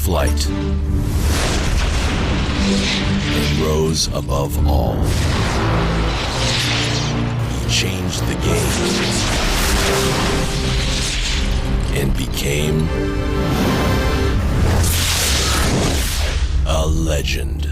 flight. He rose above all. He changed the game and became a legend.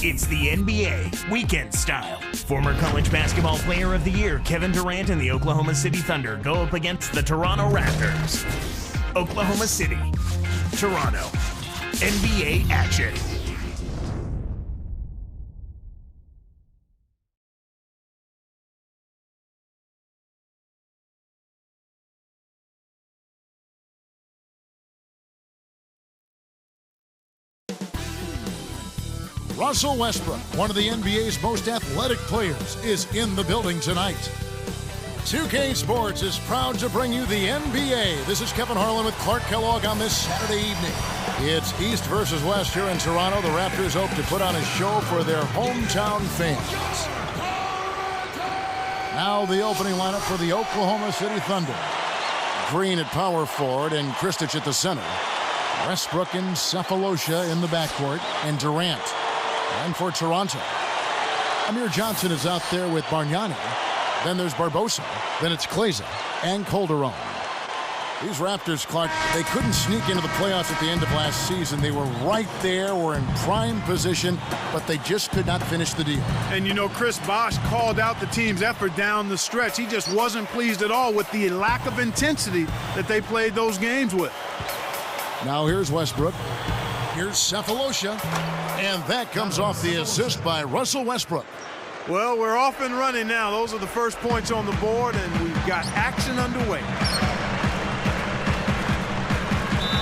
It's the NBA Weekend Style. Former college basketball player of the year Kevin Durant and the Oklahoma City Thunder go up against the Toronto Raptors. Oklahoma City, Toronto, NBA action. Russell Westbrook, one of the NBA's most athletic players, is in the building tonight. 2K Sports is proud to bring you the NBA. This is Kevin Harlan with Clark Kellogg on this Saturday evening. It's East versus West here in Toronto. The Raptors hope to put on a show for their hometown fans. Now the opening lineup for the Oklahoma City Thunder. Green at power forward and Kristich at the center. Westbrook and Cephalosha in the backcourt, and Durant. And for Toronto, Amir Johnson is out there with Bargnani. Then there's Barbosa. Then it's Kleza and Calderon. These Raptors, Clark, they couldn't sneak into the playoffs at the end of last season. They were right there, were in prime position, but they just could not finish the deal. And you know, Chris Bosh called out the team's effort down the stretch. He just wasn't pleased at all with the lack of intensity that they played those games with. Now here's Westbrook. Here's Cephalosha. And that comes off the assist by Russell Westbrook. Well, we're off and running now. Those are the first points on the board, and we've got action underway.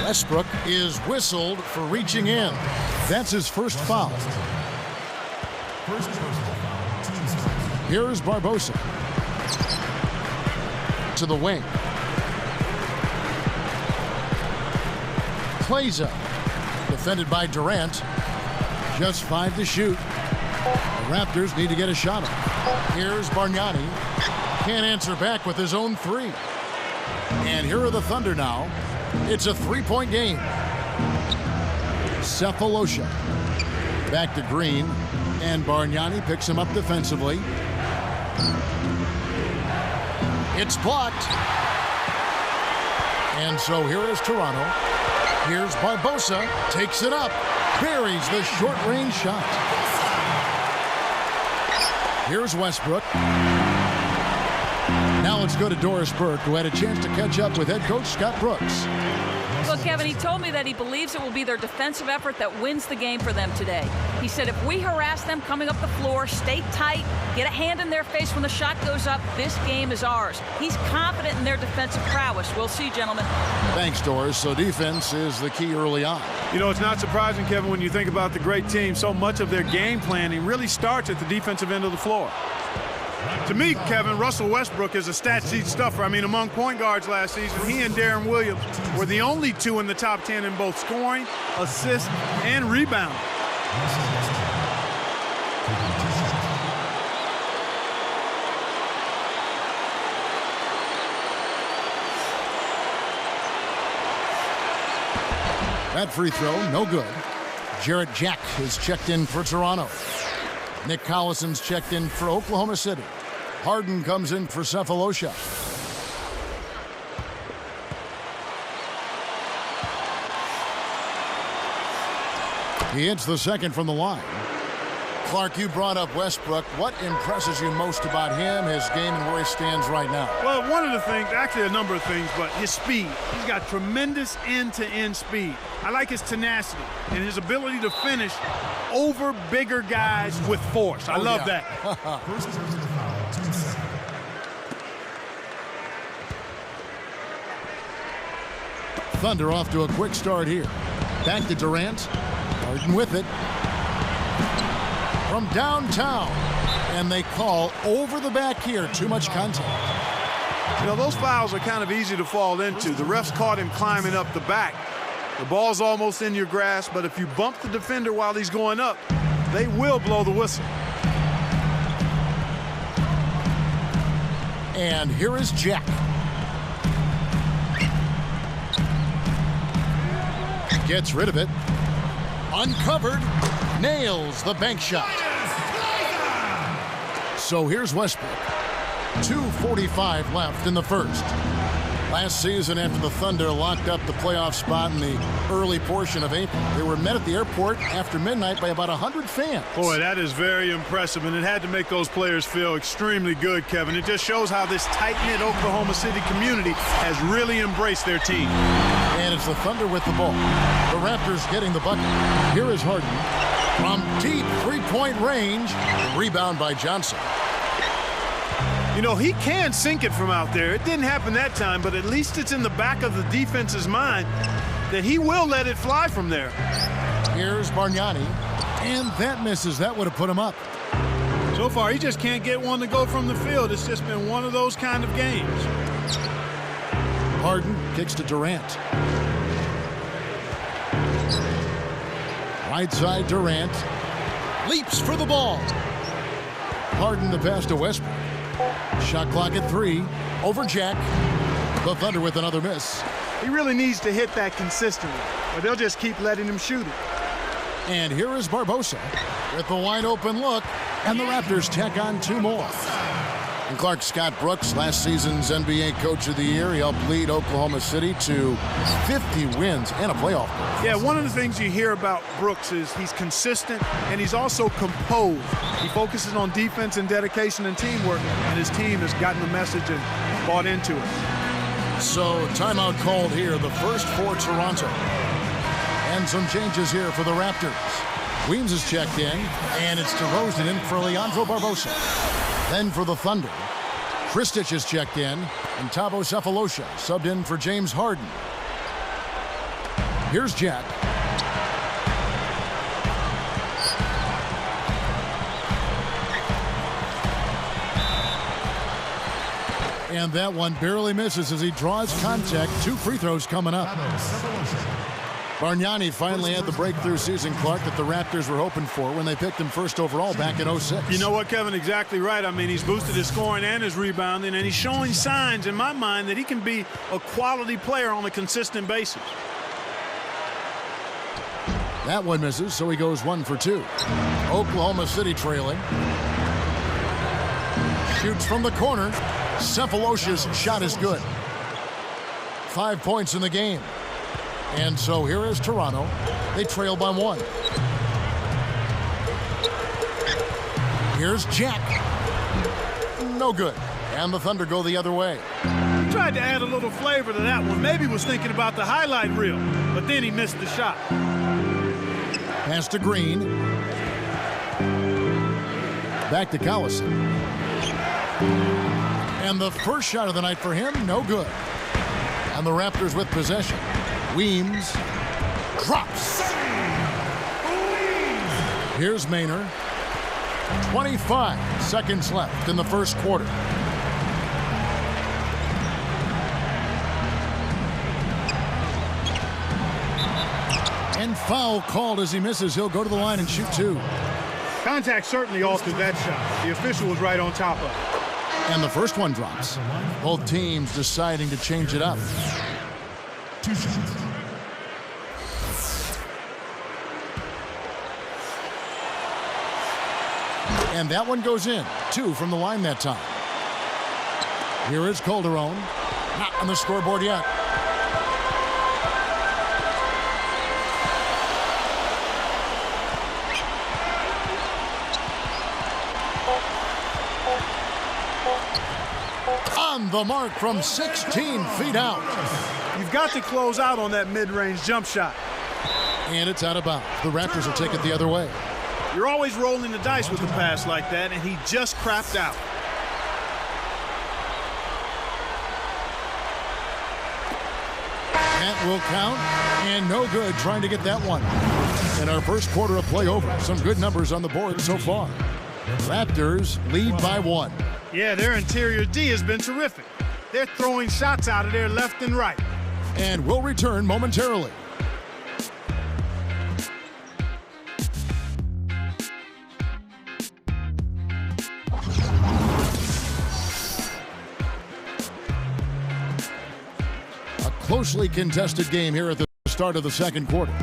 Westbrook is whistled for reaching in. That's his first foul. Here's Barbosa. To the wing. Kleza. Defended by Durant. Just 5 to shoot. The Raptors need to get a shot up. Here's Bargnani. Can't answer back with his own 3. And here are the Thunder now. It's a 3-point game. Cephalosha. Back to Green. And Bargnani picks him up defensively. It's blocked. And so here is Toronto. Here's Barbosa, takes it up, buries the short-range shot. Here's Westbrook. Now let's go to Doris Burke, who had a chance to catch up with head coach Scott Brooks. Look, Kevin, he told me that he believes it will be their defensive effort that wins the game for them today. He said if we harass them coming up the floor, stay tight, get a hand in their face when the shot goes up, this game is ours. He's confident in their defensive prowess. We'll see, gentlemen. Thanks, Doris. So defense is the key early on. You know, it's not surprising, Kevin, when you think about the great team. So much of their game planning really starts at the defensive end of the floor. To me, Kevin, Russell Westbrook is a stat sheet stuffer. I mean, among point guards last season, he and Darren Williams were the only two in the top 10 in both scoring, assists, and rebounding. That free throw, no good. Jarrett Jack is checked in for Toronto. Nick Collison's checked in for Oklahoma City. Harden comes in for Cephalosha. He hits the second from the line. Clark, you brought up Westbrook. What impresses you most about him, his game, and where he stands right now? Well, one of the things, actually a number of things, but his speed. He's got tremendous end-to-end speed. I like his tenacity and his ability to finish over bigger guys with force. I love that. Thunder off to a quick start here. Back to Durant. Harden with it. From downtown. And they call over the back here. Too much contact. You know, those fouls are kind of easy to fall into. The refs caught him climbing up the back. The ball's almost in your grasp, but if you bump the defender while he's going up, they will blow the whistle. And here is Jack. Gets rid of it. Uncovered. Nails the bank shot. So here's Westbrook. 2:45 left in the first. Last season, after the Thunder locked up the playoff spot in the early portion of April, they were met at the airport after midnight by about 100 fans. Boy, that is very impressive, and it had to make those players feel extremely good, Kevin. It just shows how this tight-knit Oklahoma City community has really embraced their team. And it's the Thunder with the ball. The Raptors getting the bucket. Here is Harden. From deep three-point range, rebound by Johnson. You know, he can sink it from out there. It didn't happen that time, but at least it's in the back of the defense's mind that he will let it fly from there. Here's Bargnani, and that misses. That would have put him up. So far, he just can't get one to go from the field. It's just been one of those kind of games. Harden kicks to Durant. Right side, Durant. Leaps for the ball. Harden the pass to Westbrook. Shot clock at 3. Over Jack. The Thunder with another miss. He really needs to hit that consistently, or they'll just keep letting him shoot it. And here is Barbosa with the wide open look, and the Raptors tack on 2 more. And Clark, Scott Brooks, last season's NBA Coach of the Year. He helped lead Oklahoma City to 50 wins and a playoff berth. Yeah, one of the things you hear about Brooks is he's consistent and he's also composed. He focuses on defense and dedication and teamwork, and his team has gotten the message and bought into it. So timeout called here, the first for Toronto. And some changes here for the Raptors. Weems is checked in, and it's DeRozan in for Leandro Barbosa. Then for the Thunder, Kristich is checked in, and Thabo Cephalosha subbed in for James Harden. Here's Jack. And that one barely misses as he draws contact. 2 free throws coming up. Bargnani finally had the breakthrough season, Clark, that the Raptors were hoping for when they picked him first overall back in 06. You know what, Kevin? Exactly right. I mean, he's boosted his scoring and his rebounding, and he's showing signs, in my mind, that he can be a quality player on a consistent basis. That one misses, so he goes 1 for 2. Oklahoma City trailing. Shoots from the corner. Cephalosha's shot is good. 5 points in the game. And so here is Toronto. They trail by 1. Here's Jack. No good. And the Thunder go the other way. He tried to add a little flavor to that one. Maybe was thinking about the highlight reel, but then he missed the shot. Pass to Green. Back to Collison. And the first shot of the night for him, no good. And the Raptors with possession. Weems drops. Here's Maynor. 25 seconds left in the first quarter. And foul called as he misses. He'll go to the line and shoot 2. Contact certainly altered that shot. The official was right on top of it. And the first one drops. Both teams deciding to change it up. 2 shots. And that one goes in. 2 from the line that time. Here is Calderon. Not on the scoreboard yet. On the mark from 16 feet out. You've got to close out on that mid-range jump shot. And it's out of bounds. The Raptors will take it the other way. You're always rolling the dice with a pass like that, and he just crapped out. That will count, and no good trying to get that one. In our first quarter of play over, some good numbers on the board so far. Raptors lead by 1. Yeah, their interior D has been terrific. They're throwing shots out of there left and right. And we'll return momentarily. A closely contested game here at the start of the second quarter.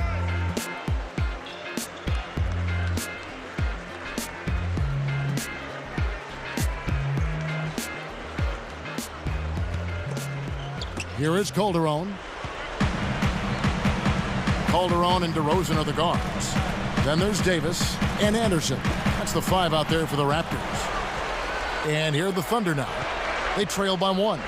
Here is Calderon. Calderon and DeRozan are the guards. Then there's Davis and Anderson. That's the 5 out there for the Raptors. And here are the Thunder now. They trail by 1.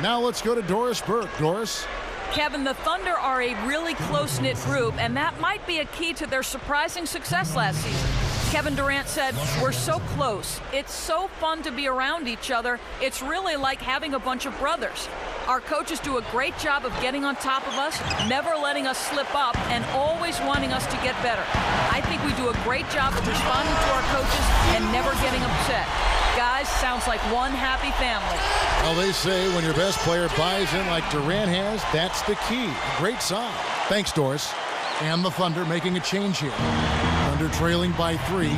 Now let's go to Doris Burke. Doris? Kevin, the Thunder are a really close-knit group, and that might be a key to their surprising success last season. Kevin Durant said, "We're so close. It's so fun to be around each other. It's really like having a bunch of brothers. Our coaches do a great job of getting on top of us, never letting us slip up, and always wanting us to get better. I think we do a great job of responding to our coaches and never getting upset. Guys, sounds like one happy family." Well, they say when your best player buys in like Durant has, that's the key. Great sign. Thanks, Doris. And the Thunder making a change here. Thunder trailing by 3.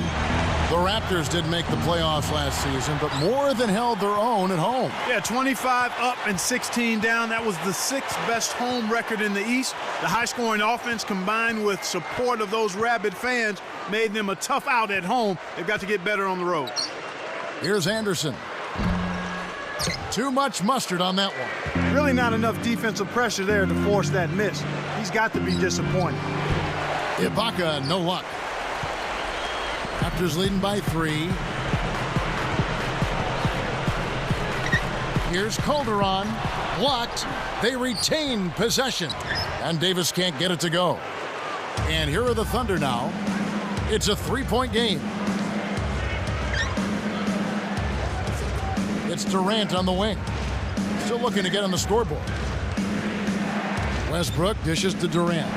The Raptors didn't make the playoffs last season, but more than held their own at home. Yeah, 25 up and 16 down. That was the 6th best home record in the East. The high-scoring offense combined with support of those rabid fans made them a tough out at home. They've got to get better on the road. Here's Anderson. Too much mustard on that one. Really not enough defensive pressure there to force that miss. He's got to be disappointed. Ibaka, no luck. Raptors leading by 3. Here's Calderon. Blocked. They retain possession. And Davis can't get it to go. And here are the Thunder now. It's a 3-point game. It's Durant on the wing. Still looking to get on the scoreboard. Westbrook dishes to Durant.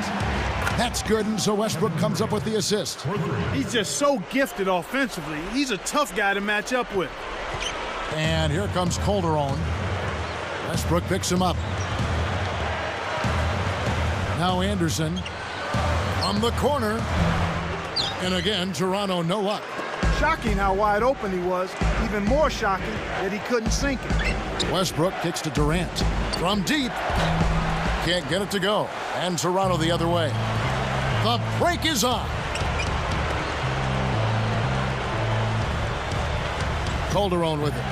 That's good, and so Westbrook comes up with the assist. He's just so gifted offensively. He's a tough guy to match up with. And here comes Calderon. Westbrook picks him up. Now Anderson from the corner. And again, Toronto, no luck. Shocking how wide open he was. Even more shocking that he couldn't sink it. Westbrook kicks to Durant. From deep. Can't get it to go. And Toronto the other way. The break is on. Calderon with it.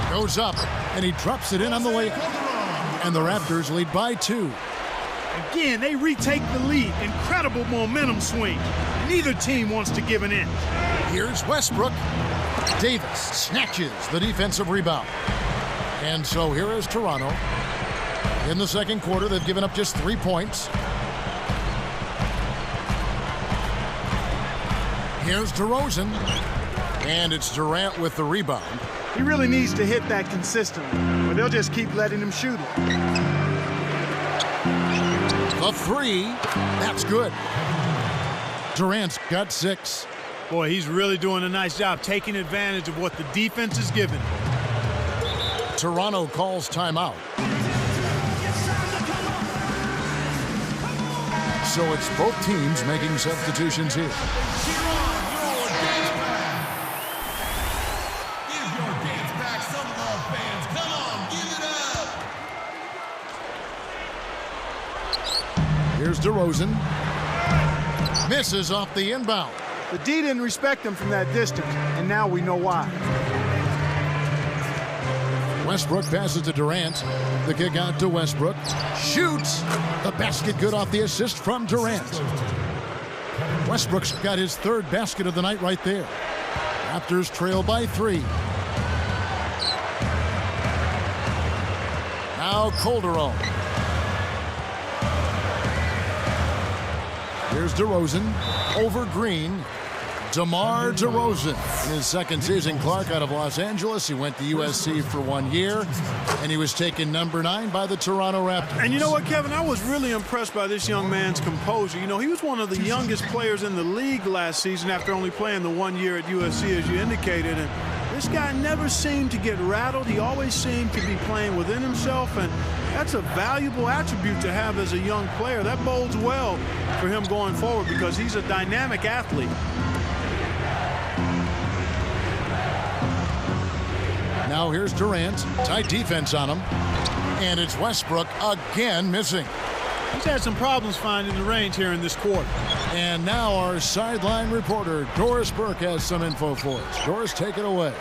Goes up, and he drops it in on the layup. And the Raptors lead by 2. Again, they retake the lead. Incredible momentum swing. Neither team wants to give an inch. Here's Westbrook. Davis snatches the defensive rebound. And so here is Toronto. In the second quarter, they've given up just 3 points. Here's DeRozan. And it's Durant with the rebound. He really needs to hit that consistently, or they'll just keep letting him shoot it. The three, that's good. Durant's got 6. Boy, he's really doing a nice job taking advantage of what the defense is giving. Toronto calls timeout. So it's both teams making substitutions here. Here's DeRozan. Misses off the inbound. The D didn't respect him from that distance, and now we know why. Westbrook passes to Durant. The kick out to Westbrook. Shoots. The basket good off the assist from Durant. Westbrook's got his 3rd basket of the night right there. Raptors trail by 3. Now Calderon. Here's DeRozan over Green. DeMar DeRozan in his second season. Clark out of Los Angeles. He went to USC for 1 year, and he was taken number 9 by the Toronto Raptors. And you know what, Kevin? I was really impressed by this young man's composure. You know, he was one of the youngest players in the league last season after only playing the 1 year at USC, as you indicated. And this guy never seemed to get rattled. He always seemed to be playing within himself, and that's a valuable attribute to have as a young player. That bodes well for him going forward because he's a dynamic athlete. Now here's Durant. Tight defense on him. And it's Westbrook again missing. He's had some problems finding the range here in this quarter. And now our sideline reporter, Doris Burke, has some info for us. Doris, take it away.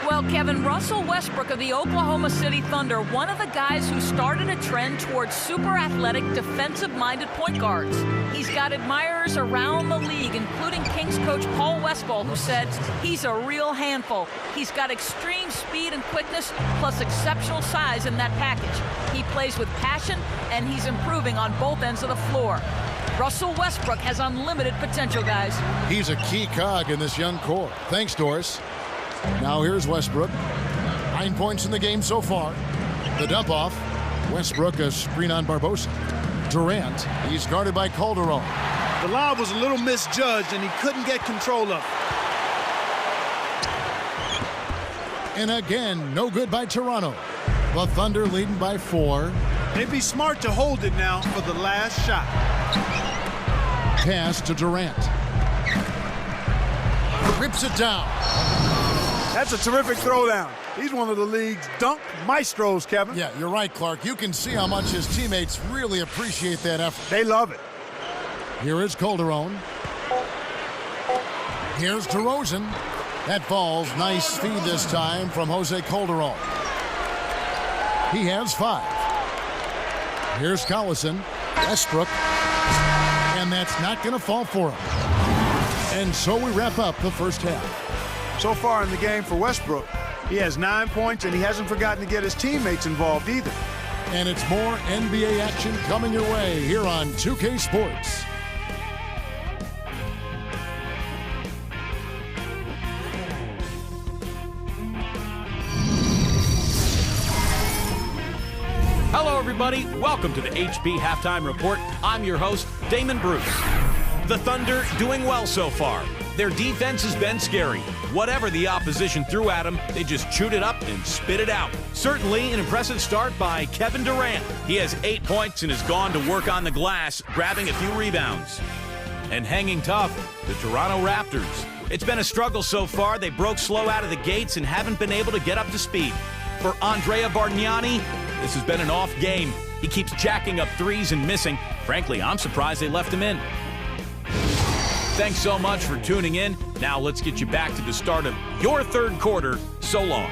Well, Kevin, Russell Westbrook of the Oklahoma City Thunder, one of the guys who started a trend towards super athletic, defensive-minded point guards. He's got admirers around the league, including Kings coach Paul Westphal, who said he's a real handful. He's got extreme speed and quickness, plus exceptional size in that package. He plays with passion, and he's improving on both ends of the floor. Russell Westbrook has unlimited potential, guys. He's a key cog in this young core. Thanks, Doris. Now here's Westbrook. 9 points in the game so far. The dump off. Westbrook a screen on Barbosa. Durant, he's guarded by Calderon. The lob was a little misjudged, and he couldn't get control of it. And again, no good by Toronto. The Thunder leading by 4. They'd be smart to hold it now for the last shot. Pass to Durant. Rips it down. That's a terrific throwdown. He's one of the league's dunk maestros, Kevin. Yeah, you're right, Clark. You can see how much his teammates really appreciate that effort. They love it. Here is Calderon. Here's DeRozan. That falls. Nice feed this time from Jose Calderon. He has 5. Here's Collison. Westbrook. And that's not going to fall for him. And so we wrap up the first half. So far in the game for Westbrook, he has 9 points, and he hasn't forgotten to get his teammates involved either. And it's more NBA action coming your way here on 2K Sports. Hello, everybody. Welcome to the HP Halftime Report. I'm your host, Damon Bruce. The Thunder doing well so far. Their defense has been scary. Whatever the opposition threw at them, they just chewed it up and spit it out. Certainly an impressive start by Kevin Durant. He has 8 points and has gone to work on the glass, grabbing a few rebounds. And hanging tough, the Toronto Raptors. It's been a struggle so far. They broke slow out of the gates and haven't been able to get up to speed. For Andrea Bargnani, this has been an off game. He keeps jacking up threes and missing. Frankly, I'm surprised they left him in. Thanks so much for tuning in. Now let's get you back to the start of your third quarter. So long.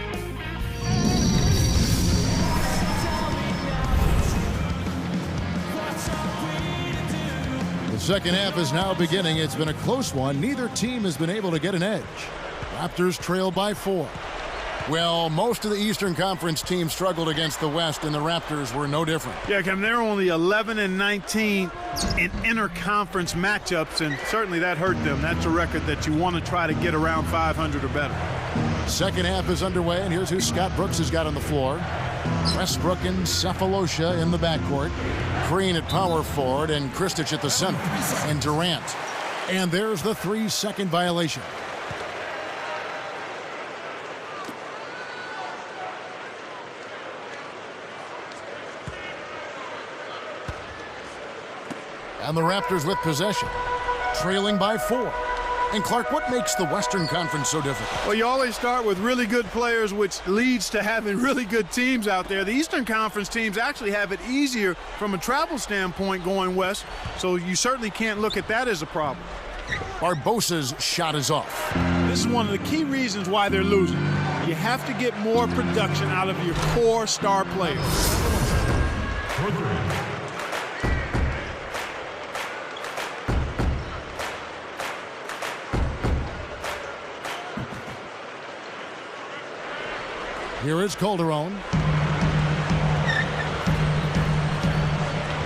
Second half is now beginning. It's been a close one. Neither team has been able to get an edge. Raptors trail by 4. Well, most of the Eastern Conference teams struggled against the West, and the Raptors were no different. Yeah, Kevin, they're only 11-19 in interconference matchups, and certainly that hurt them. That's a record that you want to try to get around 500 or better. Second half is underway, and here's who Scott Brooks has got on the floor. Westbrook and Cephalosha in the backcourt. Green at power forward, and Kristich at the center, and Durant. And there's the 3-second violation. And the Raptors with possession, trailing by 4. And Clark, what makes the Western Conference so difficult? Well, you always start with really good players, which leads to having really good teams out there. The Eastern Conference teams actually have it easier from a travel standpoint going west, so you certainly can't look at that as a problem. Barbosa's shot is off. This is one of the key reasons why they're losing. You have to get more production out of your core star players. Here is Calderon.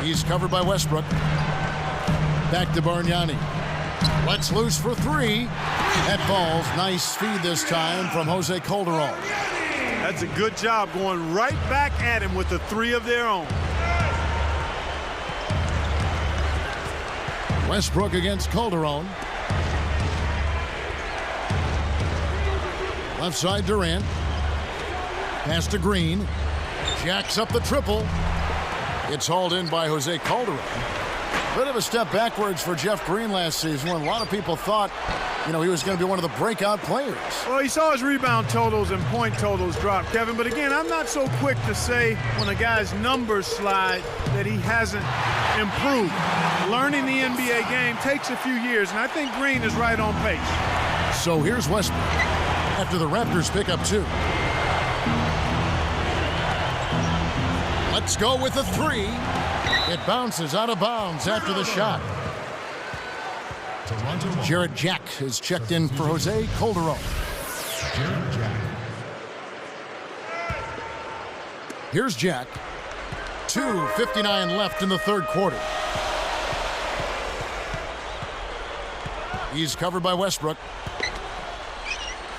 He's covered by Westbrook. Back to Bargnani. Lets loose for 3. That falls. Nice feed this time from Jose Calderon. That's a good job going right back at him with the 3 of their own. Westbrook against Calderon. Left side Durant. Pass to Green. Jacks up the triple. It's hauled in by Jose Calderon. Bit of a step backwards for Jeff Green last season when a lot of people thought, he was going to be one of the breakout players. Well, he saw his rebound totals and point totals drop, Kevin. But again, I'm not so quick to say when a guy's numbers slide that he hasn't improved. Learning the NBA game takes a few years, and I think Green is right on pace. So here's Westbrook after the Raptors pick up 2. Let's go with the 3. It bounces out of bounds after the shot. Jarrett Jack is checked in for Jose Calderon. Here's Jack. 2:59 left in the third quarter. He's covered by Westbrook.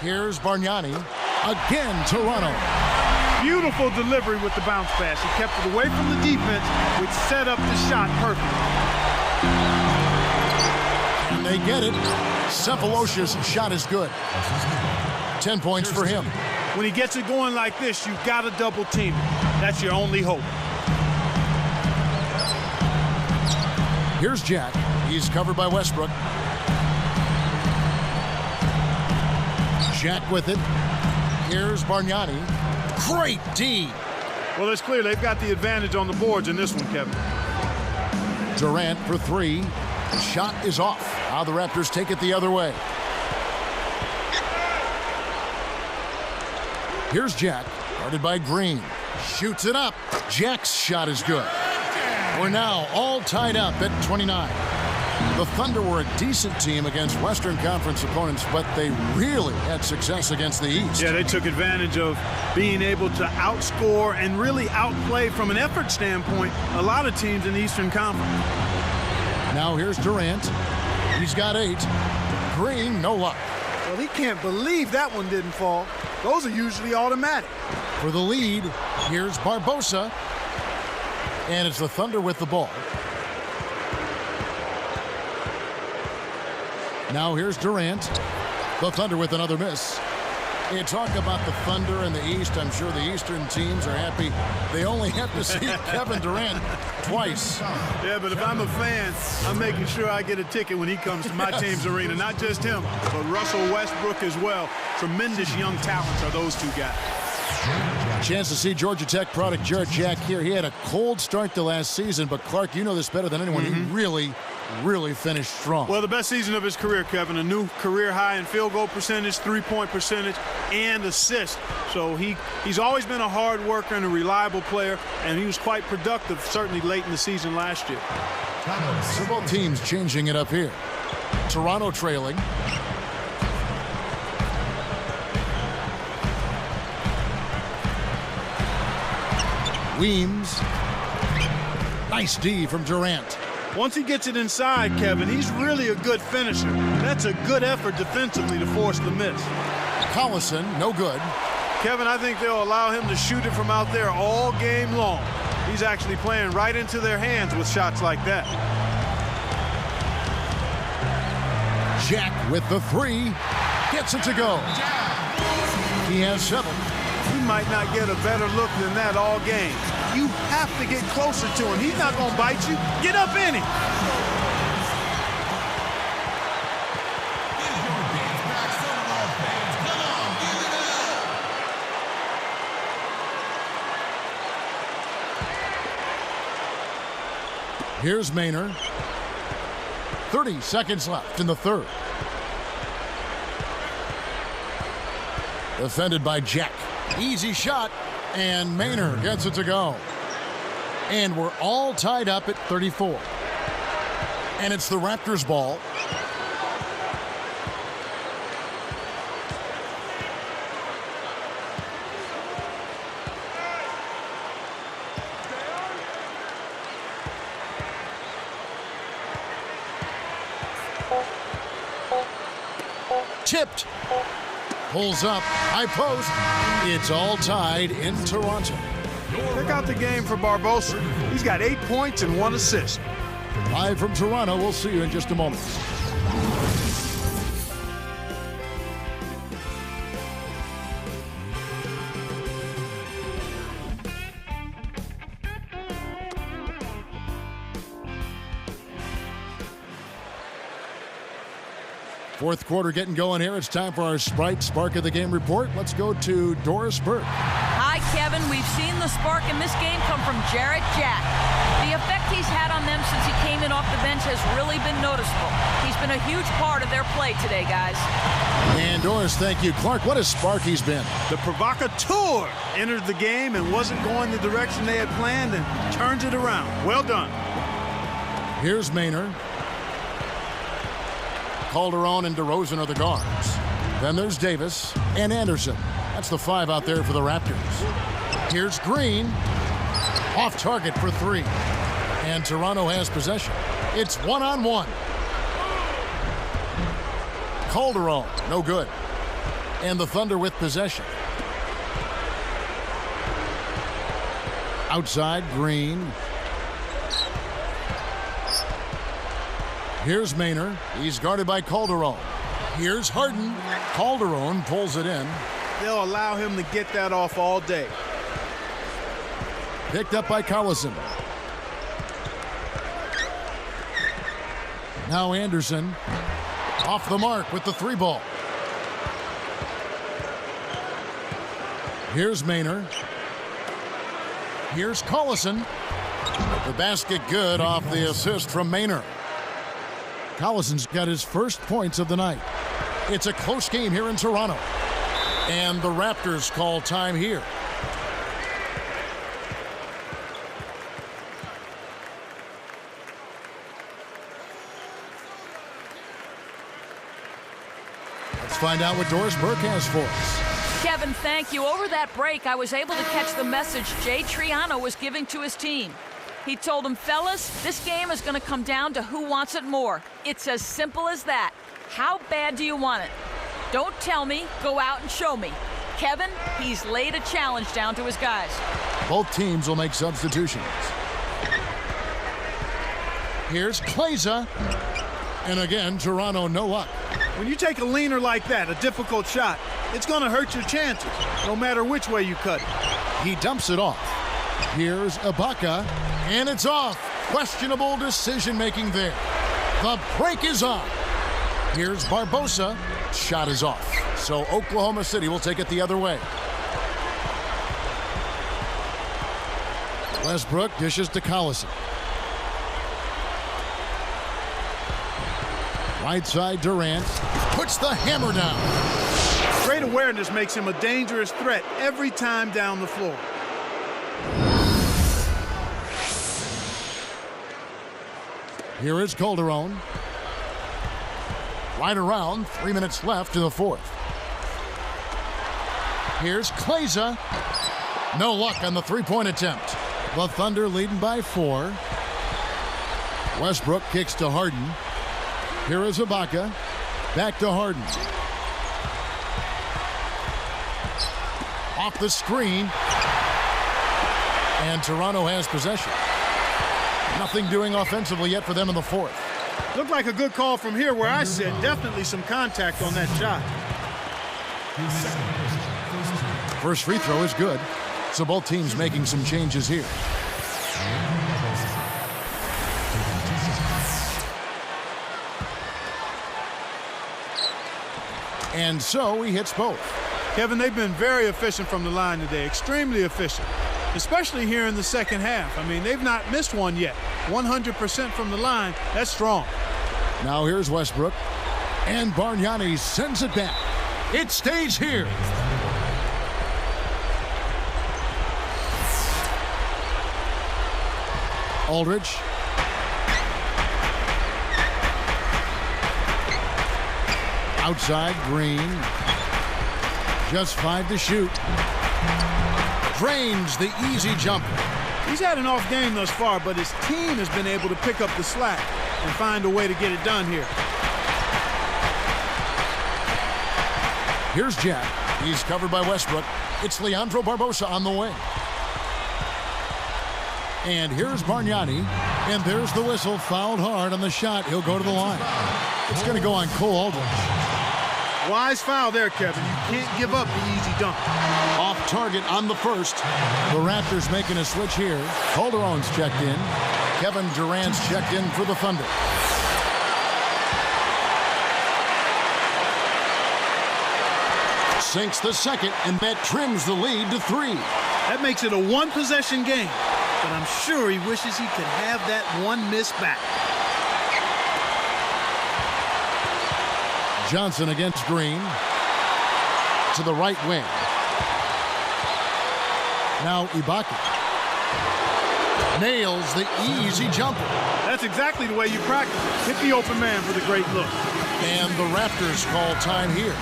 Here's Bargnani. Again, Toronto. Beautiful delivery with the bounce pass. He kept it away from the defense, which set up the shot perfectly. And they get it. Cephalosha's shot is good. 10 points for him. When he gets it going like this, you've got to double team him. That's your only hope. Here's Jack. He's covered by Westbrook. Jack with it. Here's Bargnani. Great D. Well, it's clear they've got the advantage on the boards in this one, Kevin. Durant for 3. The shot is off. Now the Raptors take it the other way. Here's Jack, guarded by Green. Shoots it up. Jack's shot is good. We're now all tied up at 29. The Thunder were a decent team against Western Conference opponents, but they really had success against the East. Yeah, they took advantage of being able to outscore and really outplay from an effort standpoint a lot of teams in the Eastern Conference. Now here's Durant. He's got 8. Green, no luck. Well, he can't believe that one didn't fall. Those are usually automatic. For the lead, here's Barbosa. And it's the Thunder with the ball. Now here's Durant. The Thunder with another miss. You talk about the Thunder in the East. I'm sure the Eastern teams are happy. They only have to see Kevin Durant twice. Yeah, but if I'm a fan, I'm making sure I get a ticket when he comes to my team's arena. Not just him, but Russell Westbrook as well. Tremendous young talents are those two guys. Chance to see Georgia Tech product Jarrett Jack here. He had a cold start to last season, but Clark, you know this better than anyone. He really finished strong. Well, the best season of his career, Kevin. A new career high in field goal percentage, three-point percentage, and assists. So he's always been a hard worker and a reliable player, and he was quite productive, certainly late in the season last year. So both teams changing it up here. Toronto trailing. Weems. Nice D from Durant. Once he gets it inside, Kevin, he's really a good finisher. That's a good effort defensively to force the miss. Collison, no good. Kevin, I think they'll allow him to shoot it from out there all game long. He's actually playing right into their hands with shots like that. Jack with the three. Gets it to go. He has 7. He might not get a better look than that all game. You have to get closer to him. He's not going to bite you. Get up in him. Here's Maynard. 30 seconds left in the third. Defended by Jack. Easy shot, and Maynard gets it to go. And we're all tied up at 34. And it's the Raptors' ball. Tipped. Pulls up, high post. It's all tied in Toronto. Check out the game for Barbosa. He's got 8 points and 1 assist. Live from Toronto, we'll see you in just a moment. Fourth quarter getting going here. It's time for our Sprite Spark of the Game report. Let's go to Doris Burke. Hi, Kevin. We've seen the spark in this game come from Jarrett Jack. The effect he's had on them since he came in off the bench has really been noticeable. He's been a huge part of their play today, guys. And Doris, thank you. Clark, what a spark he's been. The provocateur entered the game and wasn't going the direction they had planned and turns it around. Well done. Here's Maynard. Calderon and DeRozan are the guards. Then there's Davis and Anderson. That's the 5 out there for the Raptors. Here's Green. Off target for 3. And Toronto has possession. It's 1-on-1. Calderon, no good. And the Thunder with possession. Outside, Green. Here's Maynard. He's guarded by Calderon. Here's Harden. Calderon pulls it in. They'll allow him to get that off all day. Picked up by Collison. Now Anderson. Off the mark with the 3 ball. Here's Maynard. Here's Collison. The basket good off the assist from Maynard. Collison's got his first points of the night. It's a close game here in Toronto. And the Raptors call time here. Let's find out what Doris Burke has for us. Kevin, thank you. Over that break, I was able to catch the message Jay Triano was giving to his team. He told them, fellas, this game is going to come down to who wants it more. It's as simple as that. How bad do you want it? Don't tell me. Go out and show me. Kevin, he's laid a challenge down to his guys. Both teams will make substitutions. Here's Kleza. And again, Toronto no luck. When you take a leaner like that, a difficult shot, it's going to hurt your chances, no matter which way you cut it. He dumps it off. Here's Ibaka, and it's off. Questionable decision-making there. The break is on. Here's Barbosa. Shot is off. So Oklahoma City will take it the other way. Westbrook dishes to Collison. Right side, Durant puts the hammer down. Great awareness makes him a dangerous threat every time down the floor. Here is Calderon. Right around, 3 minutes left to the fourth. Here's Kleza. No luck on the three-point attempt. The Thunder leading by 4. Westbrook kicks to Harden. Here is Ibaka. Back to Harden. Off the screen. And Toronto has possession. Nothing doing offensively yet for them in the fourth. Looked like a good call from here where I sit. Definitely some contact on that shot. First free throw is good. So both teams making some changes here. And so he hits both. Kevin, they've been very efficient from the line today. Extremely efficient. Especially here in the second half. I mean, they've not missed one yet. 100% from the line. That's strong. Now here's Westbrook. And Bargnani sends it back. It stays here. Aldridge. Outside, Green. Just 5 to shoot. Drains the easy jumper. He's had an off game thus far, but his team has been able to pick up the slack and find a way to get it done here. Here's Jack. He's covered by Westbrook. It's Leandro Barbosa on the wing. And here's Bargnani. And there's the whistle. Fouled hard on the shot. He'll go to the line. It's going to go on Cole Aldridge. Wise foul there, Kevin. You can't give up the easy dunk. Off target on the first. The Raptors making a switch here. Calderon's checked in. Kevin Durant's checked in for the Thunder. Sinks the second, and that trims the lead to 3. That makes it a one-possession game. But I'm sure he wishes he could have that one miss back. Johnson against Green. To the right wing. Now Ibaka. Nails the easy jumper. That's exactly the way you practice. Hit the open man for the great look. And the Raptors call time here.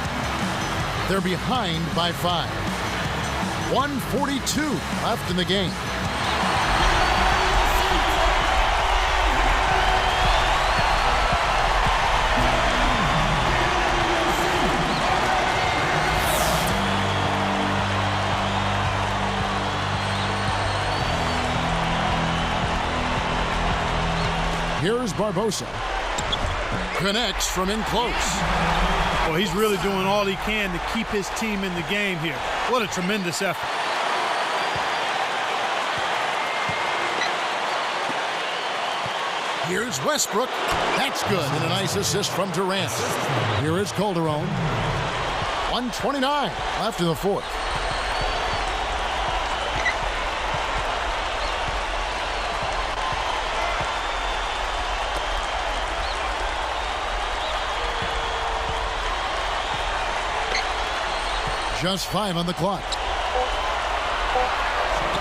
They're behind by 5. 1:42 left in the game. Here's Barbosa. Connects from in close. Well, he's really doing all he can to keep his team in the game here. What a tremendous effort. Here's Westbrook. That's good. And a nice assist from Durant. Here is Calderon. 1:29 left in the fourth. Just 5 on the clock.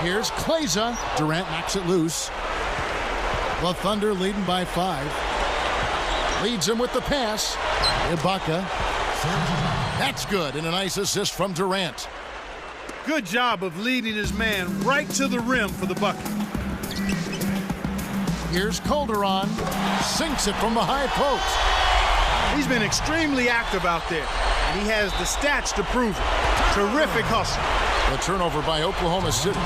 Here's Kleza. Durant knocks it loose. The Thunder leading by 5. Leads him with the pass. Ibaka. That's good, and a nice assist from Durant. Good job of leading his man right to the rim for the bucket. Here's Calderon. Sinks it from the high post. He's been extremely active out there, and he has the stats to prove it. Terrific hustle. The turnover by Oklahoma City.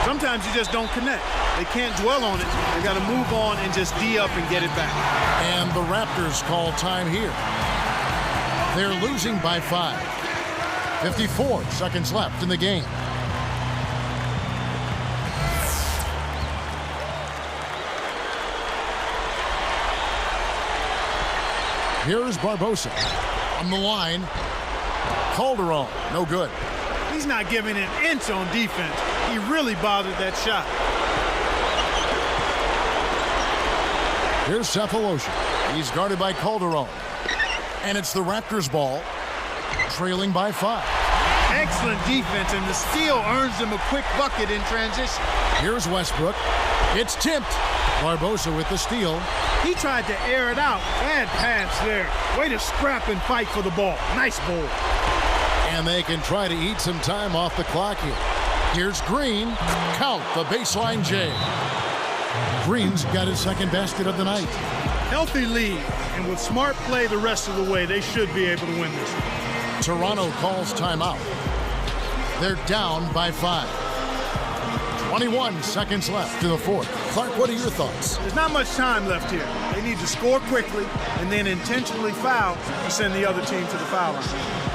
Sometimes you just don't connect. They can't dwell on it. They got to move on and just D up and get it back. And the Raptors call time here. They're losing by 5. 54 seconds left in the game. Here's Barbosa on the line. Calderon, no good. He's not giving an inch on defense. He really bothered that shot. Here's Cephalosha. He's guarded by Calderon. And it's the Raptors' ball, trailing by 5. Excellent defense, and the steal earns them a quick bucket in transition. Here's Westbrook. It's tipped. Barbosa with the steal. He tried to air it out. Bad pass there. Way to scrap and fight for the ball. Nice ball. And they can try to eat some time off the clock here. Here's Green. Count the baseline J. Green's got his second basket of the night. Healthy lead. And with smart play the rest of the way, they should be able to win this. Toronto calls timeout. They're down by 5. 21 seconds left to the fourth. Clark, what are your thoughts? There's not much time left here. They need to score quickly and then intentionally foul to send the other team to the foul line.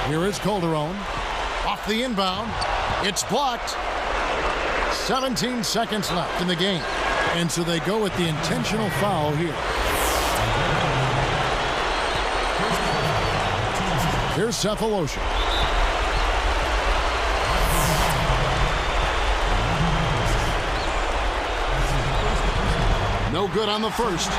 Here is Calderon. Off the inbound. It's blocked. 17 seconds left in the game. And so they go with the intentional foul here. Here's Cephalosha. No good on the first.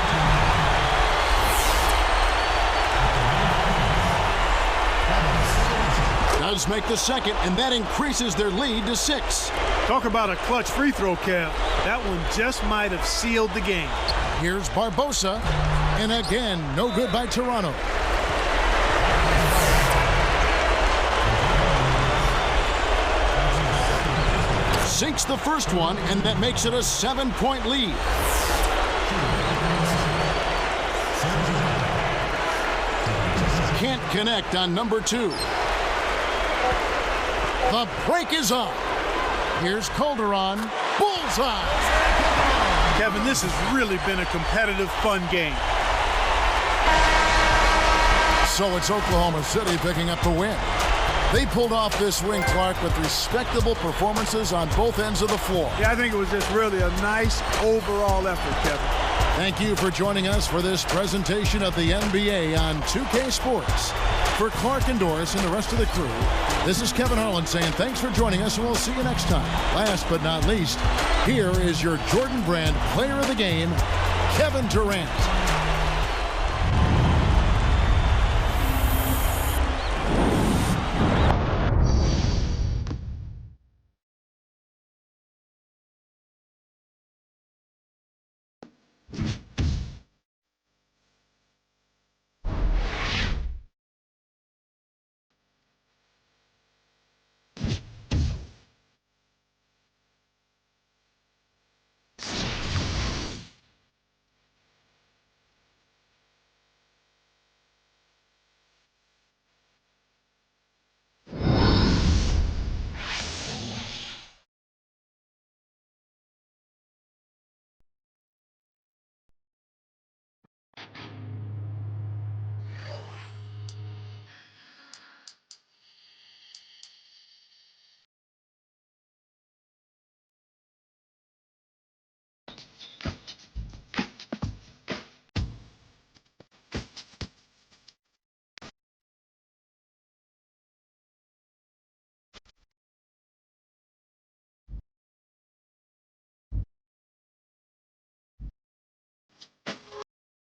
Does make the second, and that increases their lead to 6. Talk about a clutch free throw, Kev. That one just might have sealed the game. Here's Barbosa, and again, no good by Toronto. Sinks the first one, and that makes it a 7-point lead. Can't connect on number 2. The break is up. Here's Calderon. Bullseye. Kevin, this has really been a competitive, fun game. So it's Oklahoma City picking up the win. They pulled off this win, Clark, with respectable performances on both ends of the floor. Yeah, I think it was just really a nice overall effort, Kevin. Thank you for joining us for this presentation of the NBA on 2K Sports. For Clark and Doris and the rest of the crew, this is Kevin Harlan saying thanks for joining us, and we'll see you next time. Last but not least, here is your Jordan Brand Player of the Game, Kevin Durant.